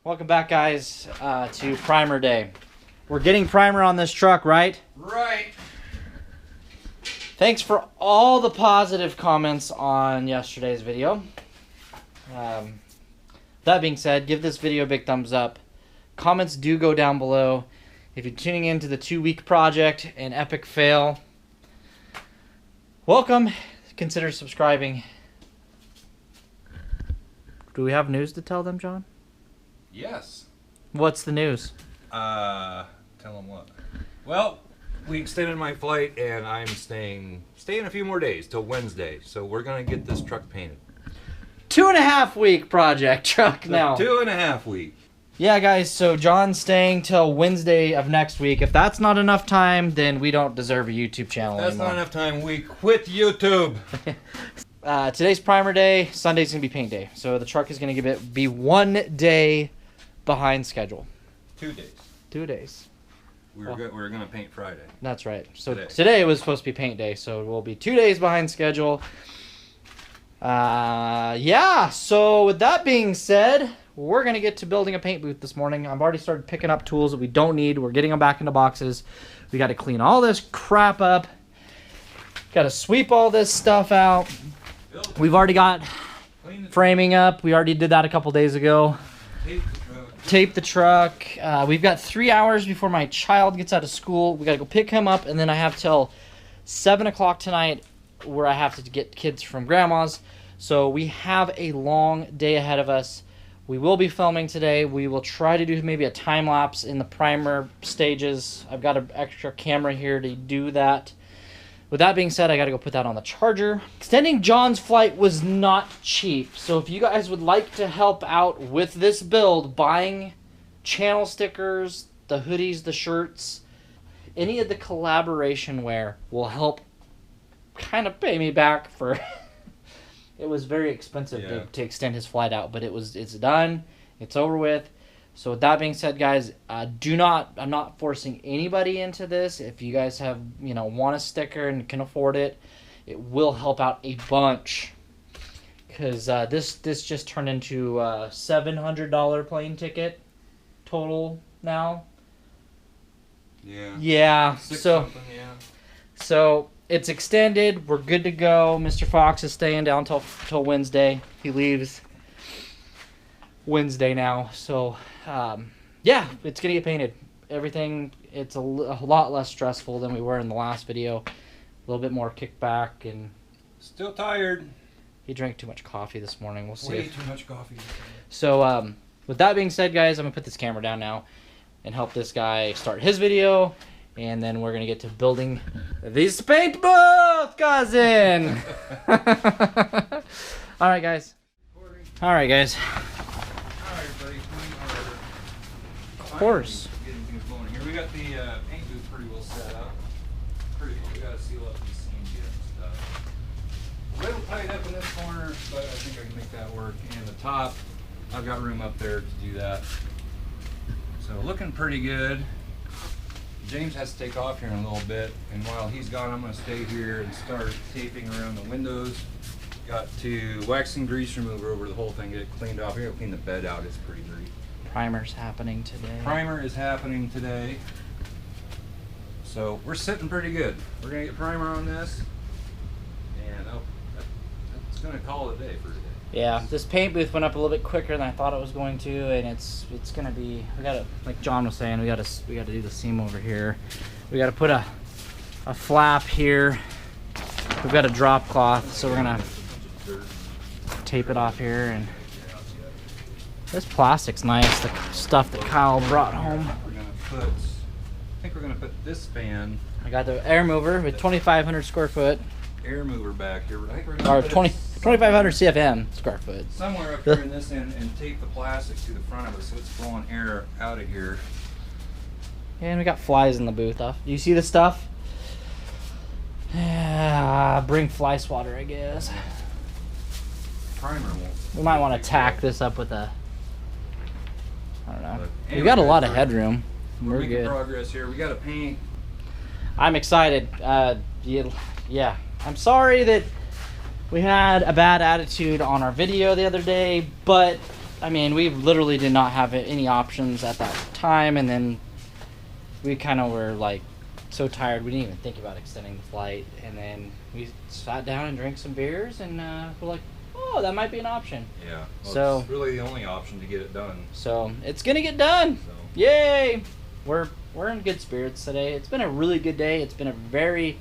Welcome back, guys, to Primer Day. We're getting primer on this truck, right? Right. Thanks for all the positive comments on yesterday's video. That being said, give this video a big thumbs up. Comments do go down below. If you're tuning into the 2-week project, an epic fail, welcome. Consider subscribing. Do we have news to tell them, John? Yes. What's the news? Tell them what? Well, we extended my flight, and I'm staying a few more days till Wednesday. So we're gonna get this truck painted. 2.5 week project truck now. 2.5 weeks. Yeah, guys. So John's staying till Wednesday of next week. If that's not enough time, then we don't deserve a YouTube channel That's anymore. not enough time. We quit YouTube. Today's primer day. Sunday's gonna be paint day. So the truck is gonna be 1 day behind schedule. 2 days. 2 days. We're gonna paint Friday. That's right. So today was supposed to be paint day. So we'll be 2 days behind schedule. Yeah. So with that being said, we're gonna get to building a paint booth this morning. I've already started picking up tools that we don't need. We're getting them back into boxes. We got to clean all this crap up. Got to sweep all this stuff out. We've already got framing up. We already did that a couple days ago. Tape the truck. We've got 3 hours before my child gets out of school. We got to go pick him up, and then I have till 7 o'clock tonight where I have to get kids from grandma's. So we have a long day ahead of us. We will be filming today. We will try to do maybe a time lapse in the primer stages. I've got an extra camera here to do that. With that being said, I got to go put that on the charger. Extending John's flight was not cheap. So if you guys would like to help out with this build, buying channel stickers, the hoodies, the shirts, any of the collaboration wear will help kind of pay me back for... It was very expensive to extend his flight out, but it's done. It's over with. So with that being said, guys, I'm not forcing anybody into this. If you guys have, want a sticker and can afford it, it will help out a bunch. Because this just turned into a $700 plane ticket total now. Yeah. Yeah. So it's extended. We're good to go. Mr. Fox is staying down till Wednesday. He leaves Wednesday now. So, yeah, it's going to get painted. Everything, it's a lot less stressful than we were in the last video. A little bit more kickback. And still tired. He drank too much coffee this morning. We'll see. Way too much coffee. So, with that being said, guys, I'm going to put this camera down now and help this guy start his video. And then we're going to get to building this paint booth, cousin. All right, guys. All right, guys. All right, everybody. Of course. Getting things going here. We got the paint booth pretty well set up. Pretty cool. We got to seal up these seams yet and stuff. A little tight up in this corner, but I think I can make that work. And the top, I've got room up there to do that. So looking pretty good. James has to take off here in a little bit, and while he's gone, I'm going to stay here and start taping around the windows. Got to waxing grease remover over the whole thing, get it cleaned off. Here, clean the bed out. It's pretty dirty. Primer's happening today. Primer is happening today. So we're sitting pretty good. We're going to get primer on this, and that's going to call it a day for today. Yeah, this paint booth went up a little bit quicker than I thought it was going to, and it's gonna be. We gotta, like John was saying, we gotta do the seam over here. We gotta put a flap here. We've got a drop cloth, so we're gonna tape it off here. And this plastic's nice. The stuff that Kyle brought home. I think we're gonna put this fan. I got the air mover with 2,500 square foot. Air mover back here. I think we're gonna Or 2,500 CFM square foot. Somewhere up here in this end, and tape the plastic to the front of it so it's blowing air out of here. And we got flies in the booth. Do you see the stuff? Yeah, bring fly swatter, I guess. Primer won't. We might want to tack this up with a. I don't know. But We got a lot of anyway, headroom. We're making good. progress here. We got to paint. I'm excited. Yeah. I'm sorry that we had a bad attitude on our video the other day, but I mean, we literally did not have any options at that time, and then we kind of were like so tired we didn't even think about extending the flight, and then we sat down and drank some beers, and we're like, oh, that might be an option. Yeah. Well, so it's really the only option to get it done. So it's gonna get done. So. Yay! We're in good spirits today. It's been a really good day. It's been a very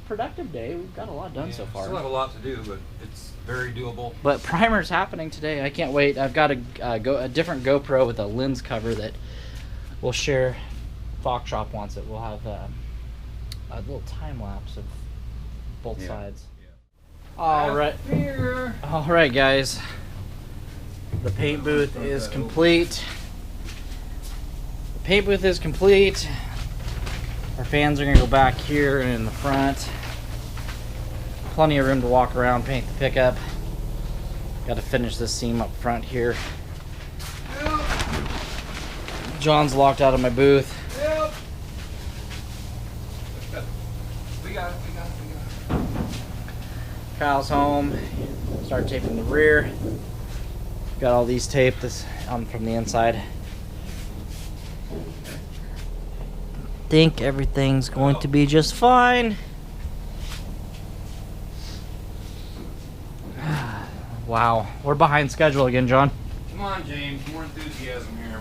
productive day. We've got a lot done so far. Still have a lot to do, but it's very doable. But primer's happening today. I can't wait. I've got a different GoPro with a lens cover that we'll share. Fox Shop wants it. We'll have a little time lapse of both sides. Yeah. All right, guys. The paint booth is complete. The paint booth is complete. Our fans are gonna go back here and in the front. Plenty of room to walk around, paint the pickup. Got to finish this seam up front here. Yep. John's locked out of my booth. Yep. We got it. Kyle's home. Start taping the rear. Got all these taped from the inside. Think everything's going to be just fine. Wow, we're behind schedule again, John. Come on, James. More enthusiasm here.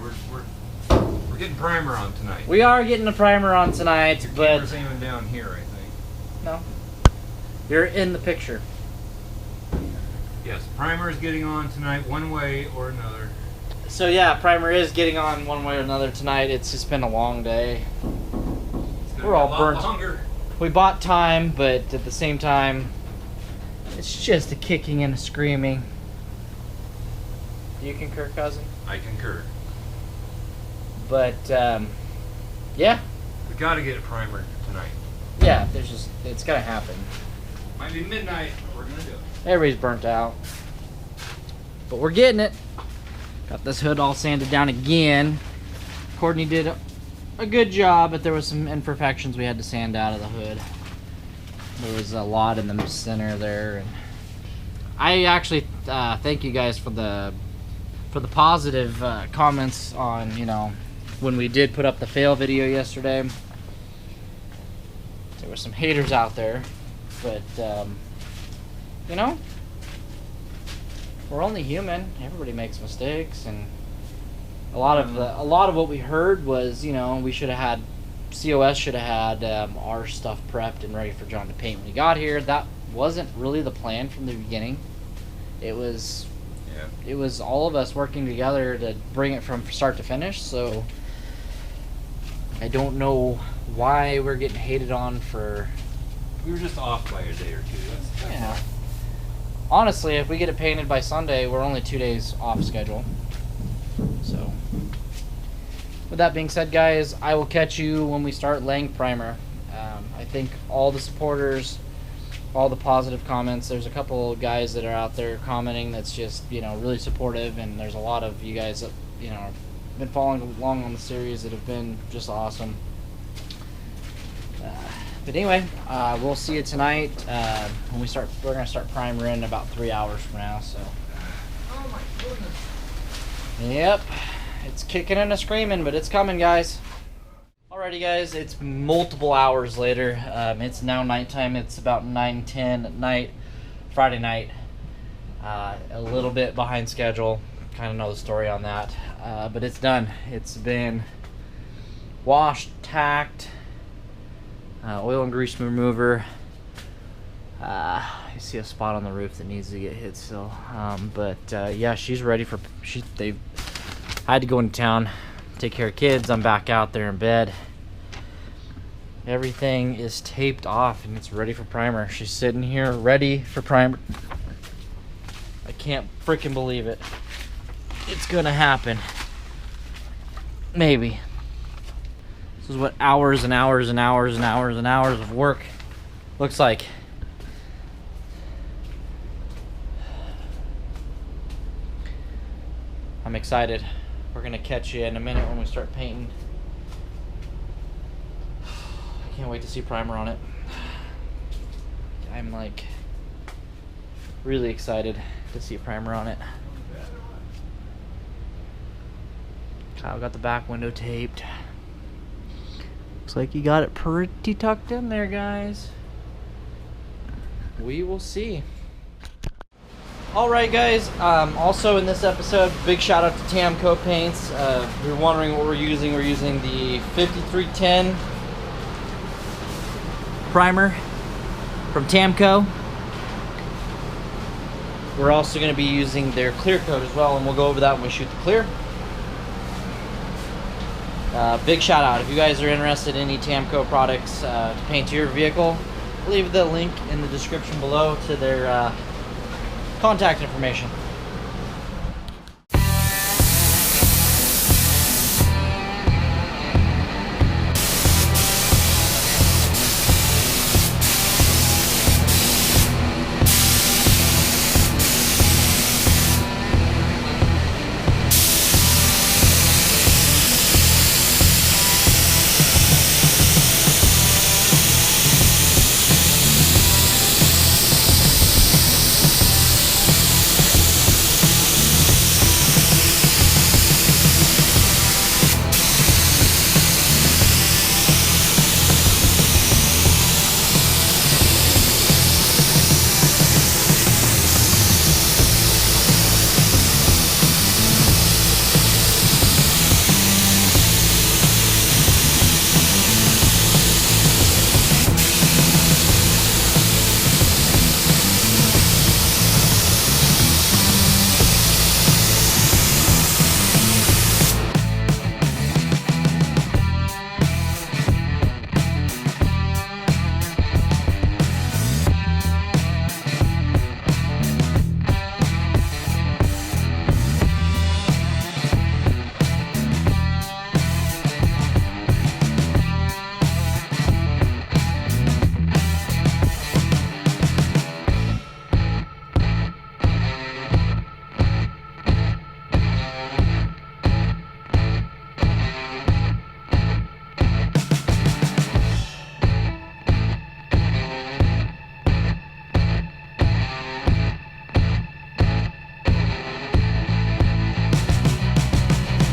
We're getting primer on tonight. We are getting a primer on tonight, Your but camera's aiming down here, I think. No, you're in the picture. Yes, primer is getting on tonight, one way or another. So yeah, primer is getting on one way or another tonight. It's just been a long day. We're all burnt. Longer. We bought time, but at the same time, it's just a kicking and a screaming. Do you concur, cousin? I concur. But yeah. We gotta get a primer tonight. Yeah, it's gonna happen. Might be midnight, but we're gonna do it. Everybody's burnt out. But we're getting it. Got this hood all sanded down again. Courtney did a good job, but there was some imperfections we had to sand out of the hood. There was a lot in the center there, and I actually thank you guys for the positive comments on, you know, when we did put up the fail video yesterday. There were some haters out there, but you know, we're only human. Everybody makes mistakes, and a lot of what we heard was, you know, we should have had COS should have had our stuff prepped and ready for John to paint when he got here. That wasn't really the plan from the beginning. It was all of us working together to bring it from start to finish. So I don't know why we're getting hated on for. We were just off by a day or two. That's Yeah. Honestly, if we get it painted by Sunday, we're only 2 days off schedule. So, with that being said, guys, I will catch you when we start laying primer. I think all the supporters, all the positive comments, there's a couple guys that are out there commenting that's just, you know, really supportive, and there's a lot of you guys that, you know, have been following along on the series that have been just awesome. But anyway, we'll see you tonight when we're gonna start primer in about 3 hours from now. So. Oh my goodness. Yep, it's kicking and a screaming, but it's coming, guys. Alrighty, guys, it's multiple hours later. It's now nighttime. It's about 9:10 at night, Friday night. A little bit behind schedule. Kind of know the story on that, but it's done. It's been washed, tacked. Oil and grease remover. You see a spot on the roof that needs to get hit still, but yeah, she's ready for. I had to go into town, take care of kids. I'm back out there in bed. Everything is taped off and it's ready for primer. She's sitting here ready for primer. I can't freaking believe it. It's gonna happen. Maybe. This is what hours and hours and hours and hours and hours of work looks like. I'm excited. We're gonna catch you in a minute when we start painting. I can't wait to see primer on it. I'm like really excited to see a primer on it. Kyle got the back window taped. Looks like you got it pretty tucked in there, guys. We will see. Alright guys, also in this episode, big shout out to Tamco paints. If you're wondering what we're using the 5310 primer from Tamco. We're also going to be using their clear coat as well, and we'll go over that when we shoot the clear. Big shout out. If you guys are interested in any Tamco products to paint to your vehicle, I'll leave the link in the description below to their contact information.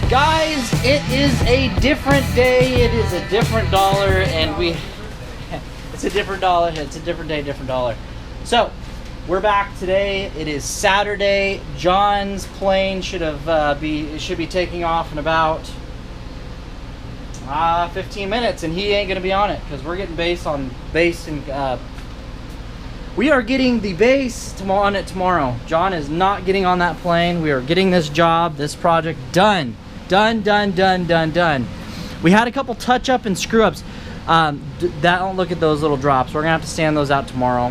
Guys, it is a different day, it is a different dollar, and it's a different dollar, it's a different day, different dollar. So, we're back today. It is Saturday. John's plane should be taking off in about 15 minutes, and he ain't gonna be on it because we're getting base and we are getting the base on it tomorrow. John is not getting on that plane. We are getting this job, this project done. Done. We had a couple touch up and screw ups. Don't look at those little drops. We're gonna have to sand those out tomorrow.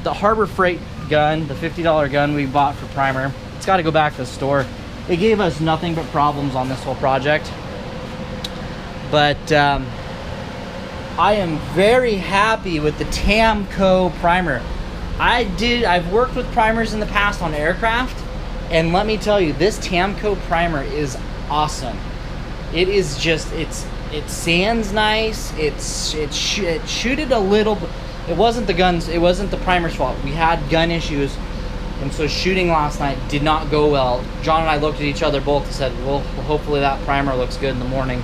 The Harbor Freight gun, the $50 gun we bought for primer, it's got to go back to the store. It gave us nothing but problems on this whole project. But I am very happy with the Tamco primer. I've worked with primers in the past on aircraft, and let me tell you, this Tamco primer is awesome. It is just, it sands nice. It shooted a little, it wasn't the guns, it wasn't the primer's fault. We had gun issues, and so shooting last night did not go well. John and I looked at each other both and said, well, hopefully that primer looks good in the morning.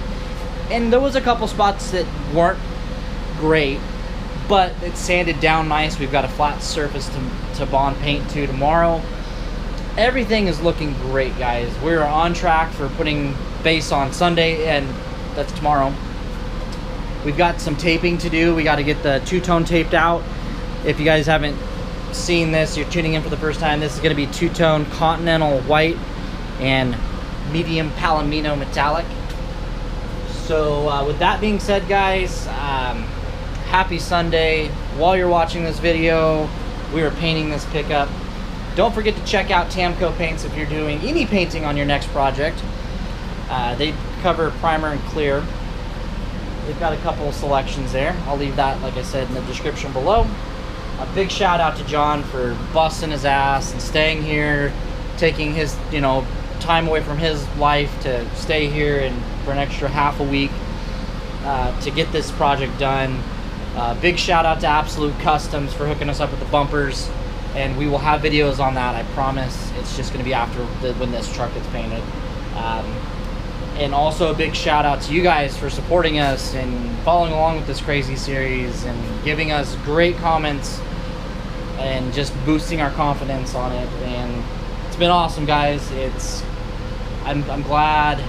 And there was a couple spots that weren't great, but it sanded down nice. We've got a flat surface to bond paint to tomorrow. Everything is looking great, guys. We're on track for putting base on Sunday, and that's tomorrow. We've got some taping to do. We got to get the two-tone taped out. If you guys haven't seen this, you're tuning in for the first time, this is going to be two-tone Continental White and medium Palomino Metallic. So with that being said, guys, happy Sunday. While you're watching this video, we are painting this pickup. Don't forget to check out Tamco paints if you're doing any painting on your next project. They cover primer and clear. They've got a couple of selections there. I'll leave that, like I said, in the description below. A big shout out to John for busting his ass and staying here, taking his, time away from his life to stay here and for an extra half a week to get this project done. Big shout out to Absolute Customs for hooking us up with the bumpers, and we will have videos on that, I promise. It's just going to be after when this truck gets painted. And also a big shout out to you guys for supporting us and following along with this crazy series and giving us great comments and just boosting our confidence on it. And it's been awesome, guys. I'm glad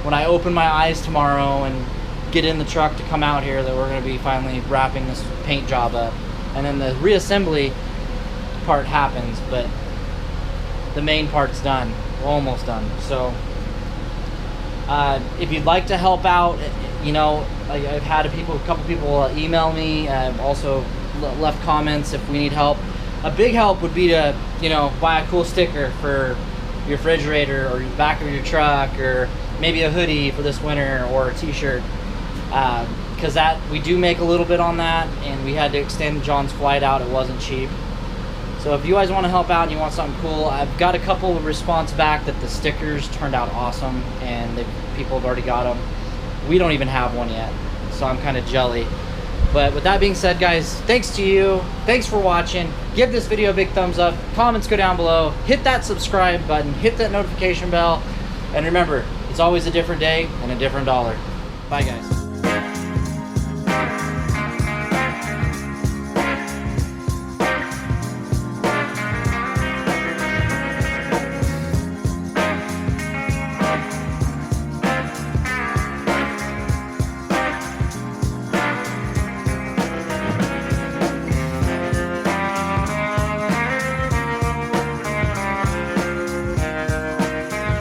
when I open my eyes tomorrow and get in the truck to come out here that we're going to be finally wrapping this paint job up. And then the reassembly part happens, but the main part's done. We're almost done. So if you'd like to help out, you know, I've had a couple people email me. I've also left comments if we need help. A big help would be to, you know, buy a cool sticker for your refrigerator or the back of your truck, or maybe a hoodie for this winter, or a t-shirt, because that we do make a little bit on that, and we had to extend John's flight out. It wasn't cheap. So if you guys want to help out and you want something cool, I've got a couple of response back that the stickers turned out awesome, and people have already got them. We don't even have one yet, so I'm kind of jelly. But with that being said, guys, thanks to you. Thanks for watching. Give this video a big thumbs up. Comments go down below. Hit that subscribe button. Hit that notification bell. And remember, it's always a different day and a different dollar. Bye, guys.